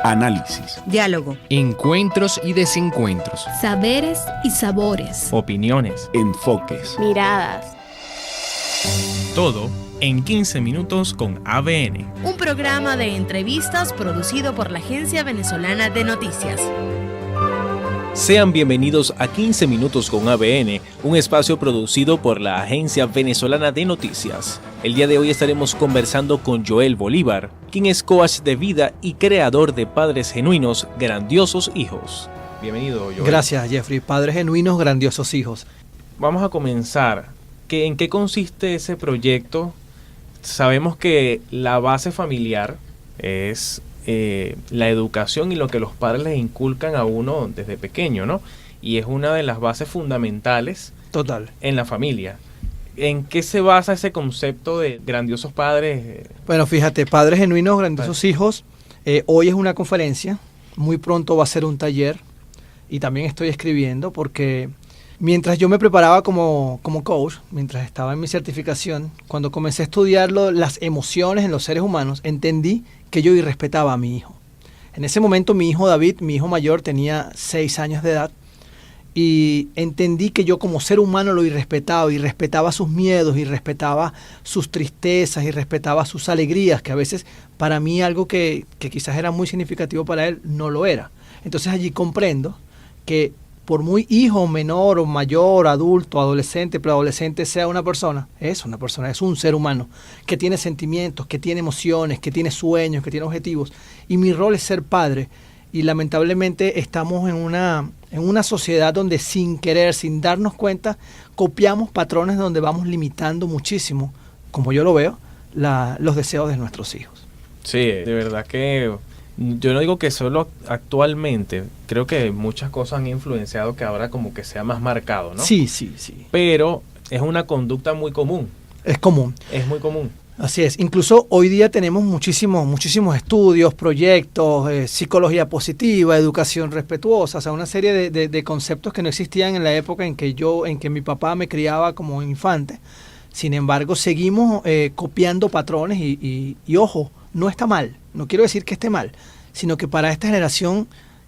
Análisis. Diálogo. Encuentros y desencuentros. Saberes y sabores. Opiniones. Enfoques. Miradas. Todo en 15 minutos con ABN. Un programa de entrevistas producido por la Agencia Venezolana de Noticias. Sean bienvenidos a 15 minutos con ABN, un espacio producido por la Agencia Venezolana de Noticias. El día de hoy estaremos conversando con Joel Bolívar, quien es coach de vida y creador de Padres Genuinos, Grandiosos Hijos. Bienvenido, Joel. Gracias, Jeffrey. Padres Genuinos, Grandiosos Hijos. Vamos a comenzar. ¿En qué consiste ese proyecto? Sabemos que la base familiar es la educación y lo que los padres les inculcan a uno desde pequeño, ¿no? Y es una de las bases fundamentales en la familia. ¿En qué se basa ese concepto de grandiosos padres? Bueno, fíjate, Padres Genuinos, Grandiosos Hijos, hoy es una conferencia, muy pronto va a ser un taller y también estoy escribiendo porque mientras yo me preparaba como coach, mientras estaba en mi certificación, cuando comencé a estudiar las emociones en los seres humanos, entendí que yo irrespetaba a mi hijo. En ese momento mi hijo David, mi hijo mayor, tenía 6 años de edad y entendí que yo como ser humano lo irrespetaba y respetaba sus miedos y respetaba sus tristezas y respetaba sus alegrías, que a veces para mí algo que quizás era muy significativo para él no lo era. Entonces allí comprendo que por muy hijo, menor o mayor, adulto, adolescente, preadolescente sea una persona, es un ser humano que tiene sentimientos, que tiene emociones, que tiene sueños, que tiene objetivos. Y mi rol es ser padre. Y lamentablemente estamos en una sociedad donde sin querer, sin darnos cuenta, copiamos patrones donde vamos limitando muchísimo, como yo lo veo, los deseos de nuestros hijos. Sí, de verdad que yo no digo que solo actualmente, creo que muchas cosas han influenciado que ahora como que sea más marcado, ¿no? Sí. Pero es una conducta muy común. Es común. Es muy común. Así es. Incluso hoy día tenemos muchísimos estudios, proyectos, psicología positiva, educación respetuosa, o sea, una serie de conceptos que no existían en la época en que mi papá me criaba como infante. Sin embargo, seguimos copiando patrones y ojo, no está mal. No quiero decir que esté mal, sino que para esta generación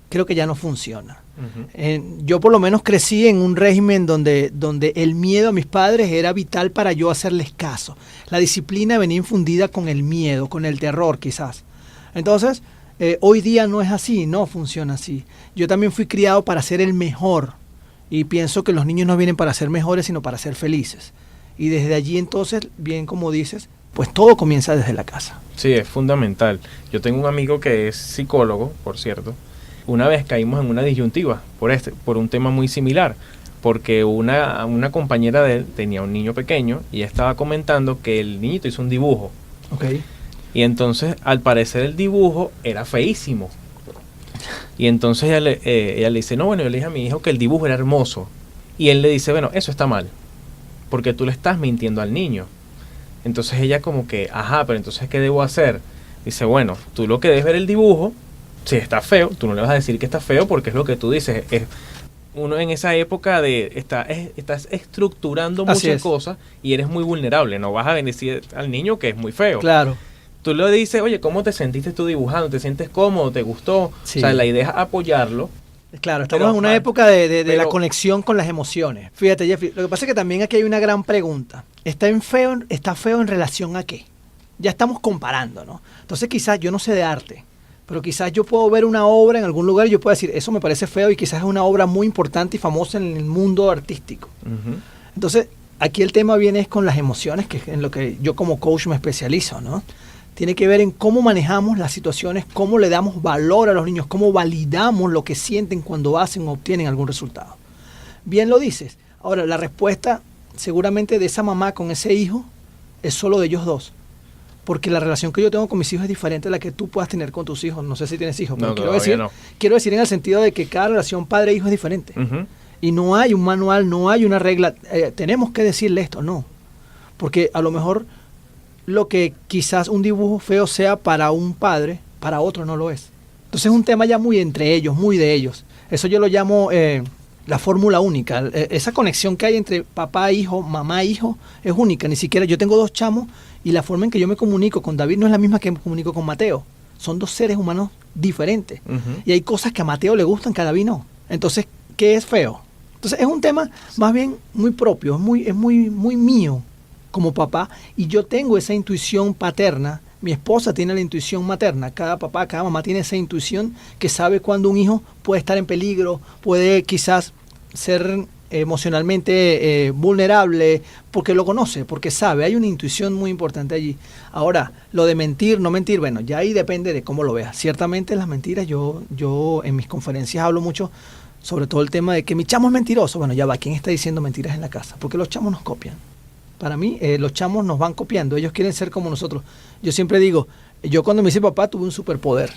creo que ya no funciona. Uh-huh. Yo por lo menos crecí en un régimen donde el miedo a mis padres era vital para yo hacerles caso. La disciplina venía infundida con el miedo, con el terror quizás. Entonces, hoy día no es así, no funciona así. Yo también fui criado para ser el mejor y pienso que los niños no vienen para ser mejores, sino para ser felices. Y desde allí entonces, bien como dices, pues todo comienza desde la casa. Sí, es fundamental. Yo tengo un amigo que es psicólogo, por cierto. Una vez caímos en una disyuntiva por un tema muy similar, porque una compañera de él tenía un niño pequeño y estaba comentando que el niñito hizo un dibujo. Okay. Y entonces, al parecer, el dibujo era feísimo. Y entonces ella le dice, no, bueno, yo le dije a mi hijo que el dibujo era hermoso. Y él le dice, bueno, eso está mal, porque tú le estás mintiendo al niño. Entonces ella como que, pero entonces ¿qué debo hacer? Dice, bueno, tú lo que debes ver el dibujo, si está feo, tú no le vas a decir que está feo porque es lo que tú dices. Uno en esa época estás estructurando muchas cosas y eres muy vulnerable. No vas a bendecir al niño que es muy feo. Claro. Tú le dices, oye, ¿cómo te sentiste tú dibujando? ¿Te sientes cómodo? ¿Te gustó? Sí. O sea, la idea es apoyarlo. Claro, estamos en una época de la conexión con las emociones. Fíjate, Jeffrey, lo que pasa es que también aquí hay una gran pregunta. ¿Está feo en relación a qué? Ya estamos comparando, ¿no? Entonces quizás yo no sé de arte, pero quizás yo puedo ver una obra en algún lugar y yo puedo decir, eso me parece feo y quizás es una obra muy importante y famosa en el mundo artístico. Uh-huh. Entonces, aquí el tema viene es con las emociones, que es en lo que yo como coach me especializo, ¿no? Tiene que ver en cómo manejamos las situaciones, cómo le damos valor a los niños, cómo validamos lo que sienten cuando hacen o obtienen algún resultado. Bien lo dices. Ahora, la respuesta seguramente de esa mamá con ese hijo es solo de ellos dos. Porque la relación que yo tengo con mis hijos es diferente a la que tú puedas tener con tus hijos. No sé si tienes hijos, pero quiero decir en el sentido de que cada relación padre-hijo es diferente. Uh-huh. Y no hay un manual, no hay una regla. Tenemos que decirle esto, no. Porque a lo mejor lo que quizás un dibujo feo sea para un padre, para otro no lo es. Entonces es un tema ya muy entre ellos, muy de ellos. Eso yo lo llamo la fórmula única. Esa conexión que hay entre papá, hijo, mamá, hijo, es única. Ni siquiera yo tengo 2 chamos y la forma en que yo me comunico con David no es la misma que me comunico con Mateo. Son dos seres humanos diferentes. Ujú. Y hay cosas que a Mateo le gustan, que a David no. Entonces, ¿qué es feo? Entonces, es un tema más bien muy propio, es muy mío como papá. Y yo tengo esa intuición paterna. Mi esposa tiene la intuición materna. Cada papá, cada mamá tiene esa intuición que sabe cuando un hijo puede estar en peligro, puede quizás ser emocionalmente vulnerable, porque lo conoce, porque sabe. Hay una intuición muy importante allí. Ahora, lo de mentir, no mentir, bueno, ya ahí depende de cómo lo veas. Ciertamente las mentiras, yo en mis conferencias hablo mucho sobre todo el tema de que mi chamo es mentiroso. Bueno, ya va, ¿quién está diciendo mentiras en la casa? Porque los chamos nos copian. Para mí, los chamos nos van copiando. Ellos quieren ser como nosotros. Yo siempre digo, yo cuando me hice papá tuve un superpoder.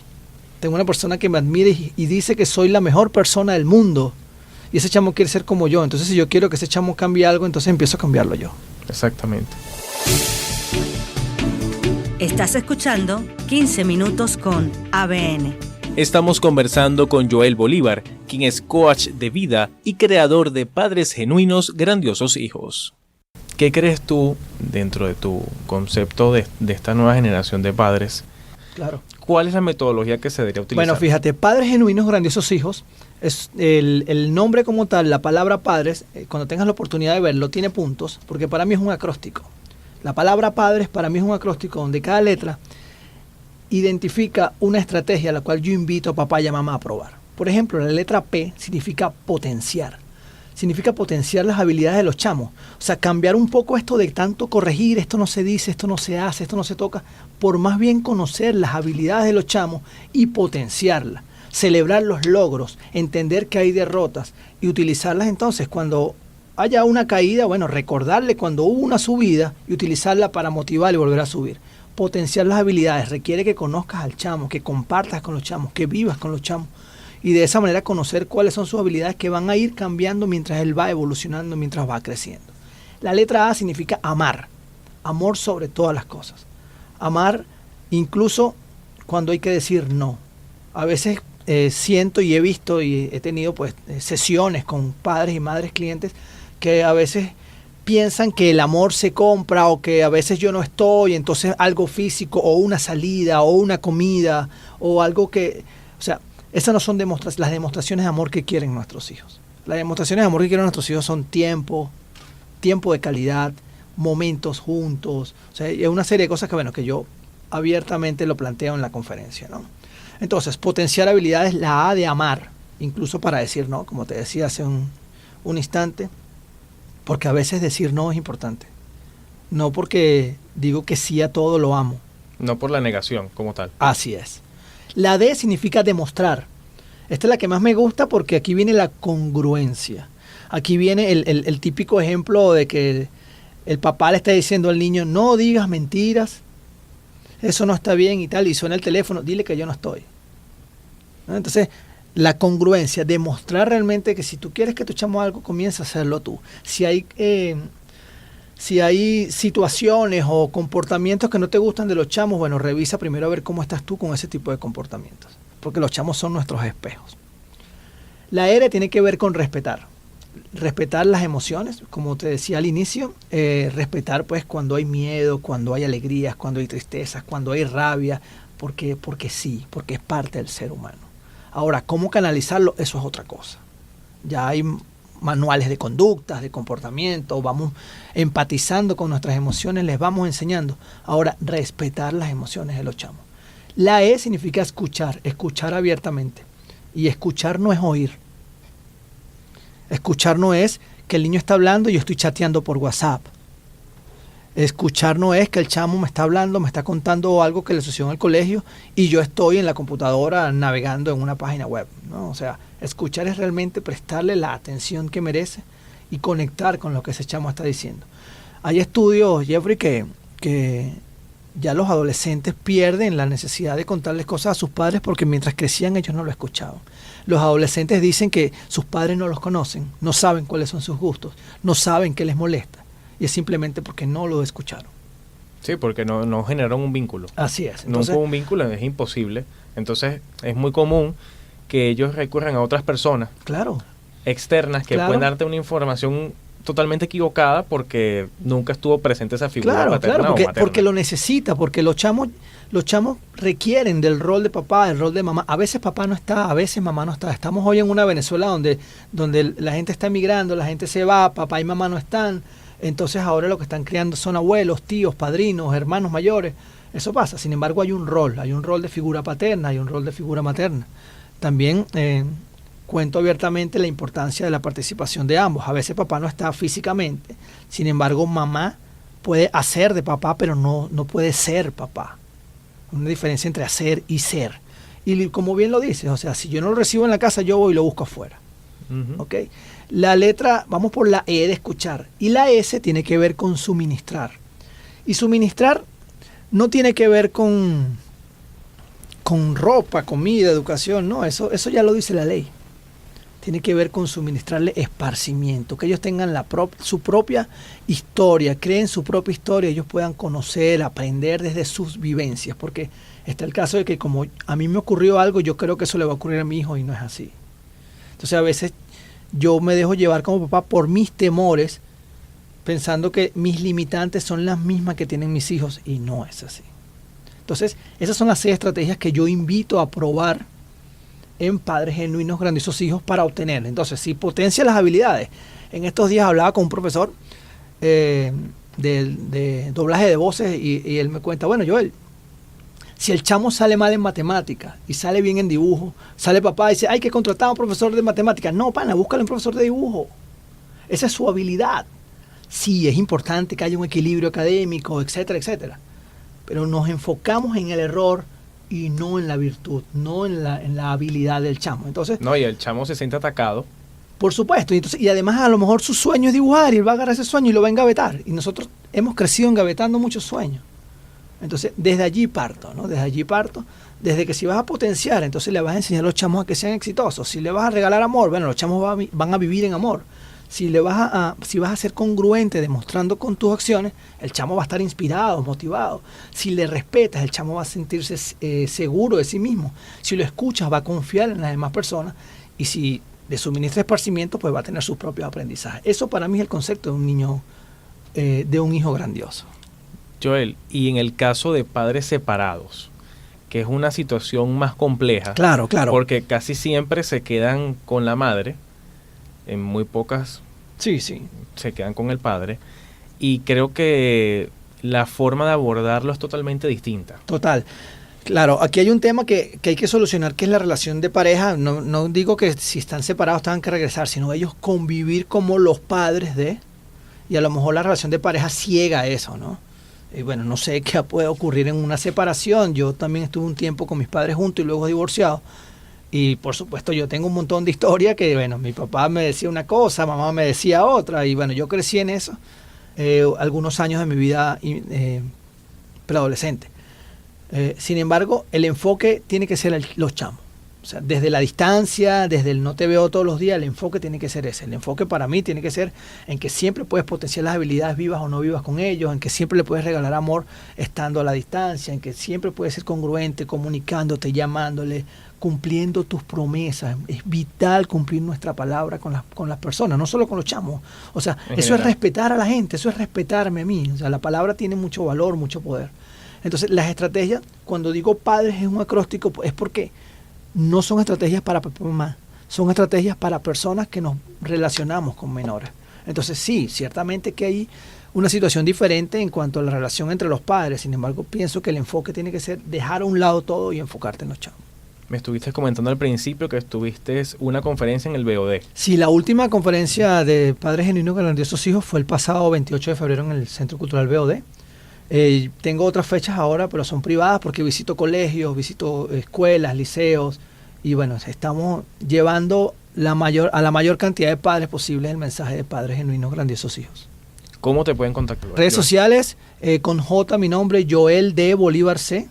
Tengo una persona que me admira y dice que soy la mejor persona del mundo. Y ese chamo quiere ser como yo. Entonces, si yo quiero que ese chamo cambie algo, entonces empiezo a cambiarlo yo. Exactamente. Estás escuchando 15 minutos con ABN. Estamos conversando con Joel Bolívar, quien es coach de vida y creador de Padres Genuinos, Grandiosos Hijos. ¿Qué crees tú, dentro de tu concepto de esta nueva generación de padres? Claro. ¿Cuál es la metodología que se debería utilizar? Bueno, fíjate, Padres Genuinos, Grandiosos Hijos, es el nombre como tal, la palabra padres, cuando tengas la oportunidad de verlo, tiene puntos, porque para mí es un acróstico. La palabra padres para mí es un acróstico donde cada letra identifica una estrategia a la cual yo invito a papá y a mamá a probar. Por ejemplo, la letra P significa potenciar. Significa potenciar las habilidades de los chamos. O sea, cambiar un poco esto de tanto corregir, esto no se dice, esto no se hace, esto no se toca, por más bien conocer las habilidades de los chamos y potenciarlas. Celebrar los logros, entender que hay derrotas y utilizarlas entonces cuando haya una caída, bueno, recordarle cuando hubo una subida y utilizarla para motivar y volver a subir. Potenciar las habilidades requiere que conozcas al chamo, que compartas con los chamos, que vivas con los chamos y de esa manera conocer cuáles son sus habilidades que van a ir cambiando mientras él va evolucionando, mientras va creciendo. La letra A significa amar, amor sobre todas las cosas. Amar incluso cuando hay que decir no. A veces siento y he visto y he tenido pues sesiones con padres y madres clientes que a veces piensan que el amor se compra o que a veces yo no estoy, entonces algo físico o una salida o una comida o algo que, o sea, esas no son las demostraciones de amor que quieren nuestros hijos. Las demostraciones de amor que quieren nuestros hijos son tiempo de calidad, momentos juntos, o sea, es una serie de cosas que, bueno, que yo abiertamente lo planteo en la conferencia, ¿no? Entonces, potenciar habilidades, la A de amar, incluso para decir no, como te decía hace un instante, porque a veces decir no es importante. No porque digo que sí a todo lo amo. No por la negación como tal. Así es. La D significa demostrar. Esta es la que más me gusta porque aquí viene la congruencia. Aquí viene el típico ejemplo de que el papá le está diciendo al niño, no digas mentiras, eso no está bien y tal, y suena el teléfono, dile que yo no estoy. ¿No? Entonces, la congruencia, demostrar realmente que si tú quieres que tu chamo algo, comienza a hacerlo tú. Si hay situaciones o comportamientos que no te gustan de los chamos, bueno, revisa primero a ver cómo estás tú con ese tipo de comportamientos, porque los chamos son nuestros espejos. La R tiene que ver con respetar. Respetar las emociones, como te decía al inicio, respetar pues cuando hay miedo, cuando hay alegrías, cuando hay tristezas, cuando hay rabia, porque sí, porque es parte del ser humano. Ahora, ¿cómo canalizarlo? Eso es otra cosa. Ya hay manuales de conductas, de comportamiento, vamos empatizando con nuestras emociones, les vamos enseñando. Ahora, respetar las emociones de los chamos. La E significa escuchar, escuchar abiertamente. Y escuchar no es oír. Escuchar no es que el niño está hablando y yo estoy chateando por WhatsApp. Escuchar no es que el chamo me está hablando, me está contando algo que le sucedió en el colegio y yo estoy en la computadora navegando en una página web, ¿no? O sea, escuchar es realmente prestarle la atención que merece y conectar con lo que ese chamo está diciendo. Hay estudios, Jeffrey, que ya los adolescentes pierden la necesidad de contarles cosas a sus padres porque mientras crecían ellos no lo escuchaban. Los adolescentes dicen que sus padres no los conocen, no saben cuáles son sus gustos, no saben qué les molesta. Y es simplemente porque no lo escucharon. Sí, porque no generaron un vínculo. Así es. Entonces, no hubo un vínculo, es imposible. Entonces es muy común que ellos recurran a otras personas, claro, externas, que pueden darte una información totalmente equivocada porque nunca estuvo presente esa figura paterna o materna. Porque lo necesita, porque los chamos requieren del rol de papá, del rol de mamá. A veces papá no está, a veces mamá no está. Estamos hoy en una Venezuela donde la gente está emigrando, la gente se va, papá y mamá no están. Entonces ahora lo que están criando son abuelos, tíos, padrinos, hermanos mayores. Eso pasa. Sin embargo, hay un rol de figura paterna, hay un rol de figura materna. También cuento abiertamente la importancia de la participación de ambos. A veces papá no está físicamente, sin embargo mamá puede hacer de papá, pero no puede ser papá. Una diferencia entre hacer y ser. Y como bien lo dices, o sea, si yo no lo recibo en la casa, yo voy y lo busco afuera. ¿Okay? La letra, vamos por la E de escuchar, y la S tiene que ver con suministrar. Y suministrar no tiene que ver con ropa, comida, educación, no, eso ya lo dice la ley. Tiene que ver con suministrarle esparcimiento, que ellos tengan su propia historia, creen su propia historia, ellos puedan conocer, aprender desde sus vivencias, porque está el caso de que como a mí me ocurrió algo, yo creo que eso le va a ocurrir a mi hijo y no es así. Entonces a veces yo me dejo llevar como papá por mis temores, pensando que mis limitantes son las mismas que tienen mis hijos y no es así. Entonces esas son las 6 estrategias que yo invito a probar en Padres Genuinos Grandiosos Hijos para obtener. Entonces, si potencia las habilidades. En estos días hablaba con un profesor de doblaje de voces y él me cuenta, bueno, Joel, si el chamo sale mal en matemáticas y sale bien en dibujo, sale papá y dice, hay que contratar a un profesor de matemáticas. No, pana, búscale un profesor de dibujo. Esa es su habilidad. Sí, es importante que haya un equilibrio académico, etcétera, etcétera. Pero nos enfocamos en el error y no en la virtud, no en la habilidad del chamo. Entonces, no, y el chamo se siente atacado. Por supuesto, y además a lo mejor su sueño es dibujar y él va a agarrar ese sueño y lo va a engavetar. Y nosotros hemos crecido engavetando muchos sueños. Entonces, desde allí parto, ¿no? Desde que si vas a potenciar, entonces le vas a enseñar a los chamos a que sean exitosos. Si le vas a regalar amor, bueno, los chamos van a vivir en amor. Si vas a ser congruente demostrando con tus acciones, el chamo va a estar inspirado, motivado. Si le respetas, el chamo va a sentirse seguro de sí mismo. Si lo escuchas, va a confiar en las demás personas. Y si le suministra esparcimiento, pues va a tener sus propios aprendizajes. Eso para mí es el concepto de un niño, de un hijo grandioso. Joel, y en el caso de padres separados, que es una situación más compleja. Claro. Porque casi siempre se quedan con la madre. En muy pocas se quedan con el padre, y creo que la forma de abordarlo es totalmente distinta. Total. Claro, aquí hay un tema que hay que solucionar, que es la relación de pareja. No digo que si están separados tengan que regresar, sino ellos convivir como los padres y a lo mejor la relación de pareja ciega eso, ¿no? Y bueno, no sé qué puede ocurrir en una separación. Yo también estuve un tiempo con mis padres juntos y luego divorciados. Y por supuesto yo tengo un montón de historia que, bueno, mi papá me decía una cosa, mamá me decía otra, y bueno, yo crecí en eso algunos años de mi vida preadolescente. Sin embargo, el enfoque tiene que ser los chamos. O sea, desde la distancia, desde el no te veo todos los días, el enfoque tiene que ser ese. El enfoque para mí tiene que ser en que siempre puedes potenciar las habilidades vivas o no vivas con ellos, en que siempre le puedes regalar amor estando a la distancia, en que siempre puedes ser congruente, comunicándote, llamándole, cumpliendo tus promesas. Es vital cumplir nuestra palabra con las personas, no solo con los chamos. O sea, eso es respetar a la gente, eso es respetarme a mí. O sea, la palabra tiene mucho valor, mucho poder. Entonces, las estrategias, cuando digo padres es un acróstico, es porque no son estrategias para papá y mamá, son estrategias para personas que nos relacionamos con menores. Entonces sí, ciertamente que hay una situación diferente en cuanto a la relación entre los padres. Sin embargo, pienso que el enfoque tiene que ser dejar a un lado todo y enfocarte en los chavos. Me estuviste comentando al principio que estuviste una conferencia en el BOD. Sí, la última conferencia de Padres Genuinos Grandiosos Hijos fue el pasado 28 de febrero en el Centro Cultural BOD. Tengo otras fechas ahora, pero son privadas porque visito colegios, visito escuelas, liceos, y bueno, estamos llevando a la mayor cantidad de padres posible el mensaje de Padres Genuinos Grandiosos Hijos. ¿Cómo te pueden contactar? Redes sociales, con J, mi nombre, Joel D. Bolívar C.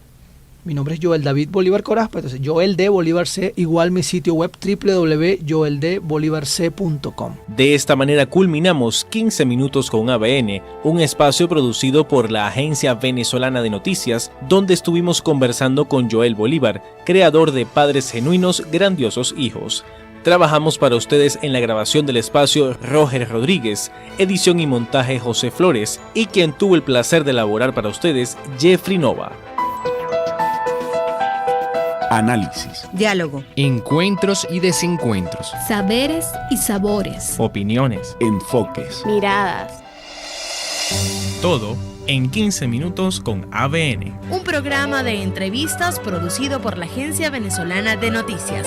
Mi nombre es Joel David Bolívar Corazpa, entonces Joel D. Bolívar C, igual mi sitio web www.joeldbolivarc.com. De esta manera culminamos 15 minutos con ABN, un espacio producido por la Agencia Venezolana de Noticias, donde estuvimos conversando con Joel Bolívar, creador de Padres Genuinos Grandiosos Hijos. Trabajamos para ustedes en la grabación del espacio Roger Rodríguez, edición y montaje José Flores, y quien tuvo el placer de elaborar para ustedes, Jeffrey Nova. Análisis, Diálogo, Encuentros y desencuentros. Saberes y sabores. Opiniones. enfoques. Miradas. Todo en 15 minutos con ABN. Un programa de entrevistas producido por la Agencia Venezolana de Noticias.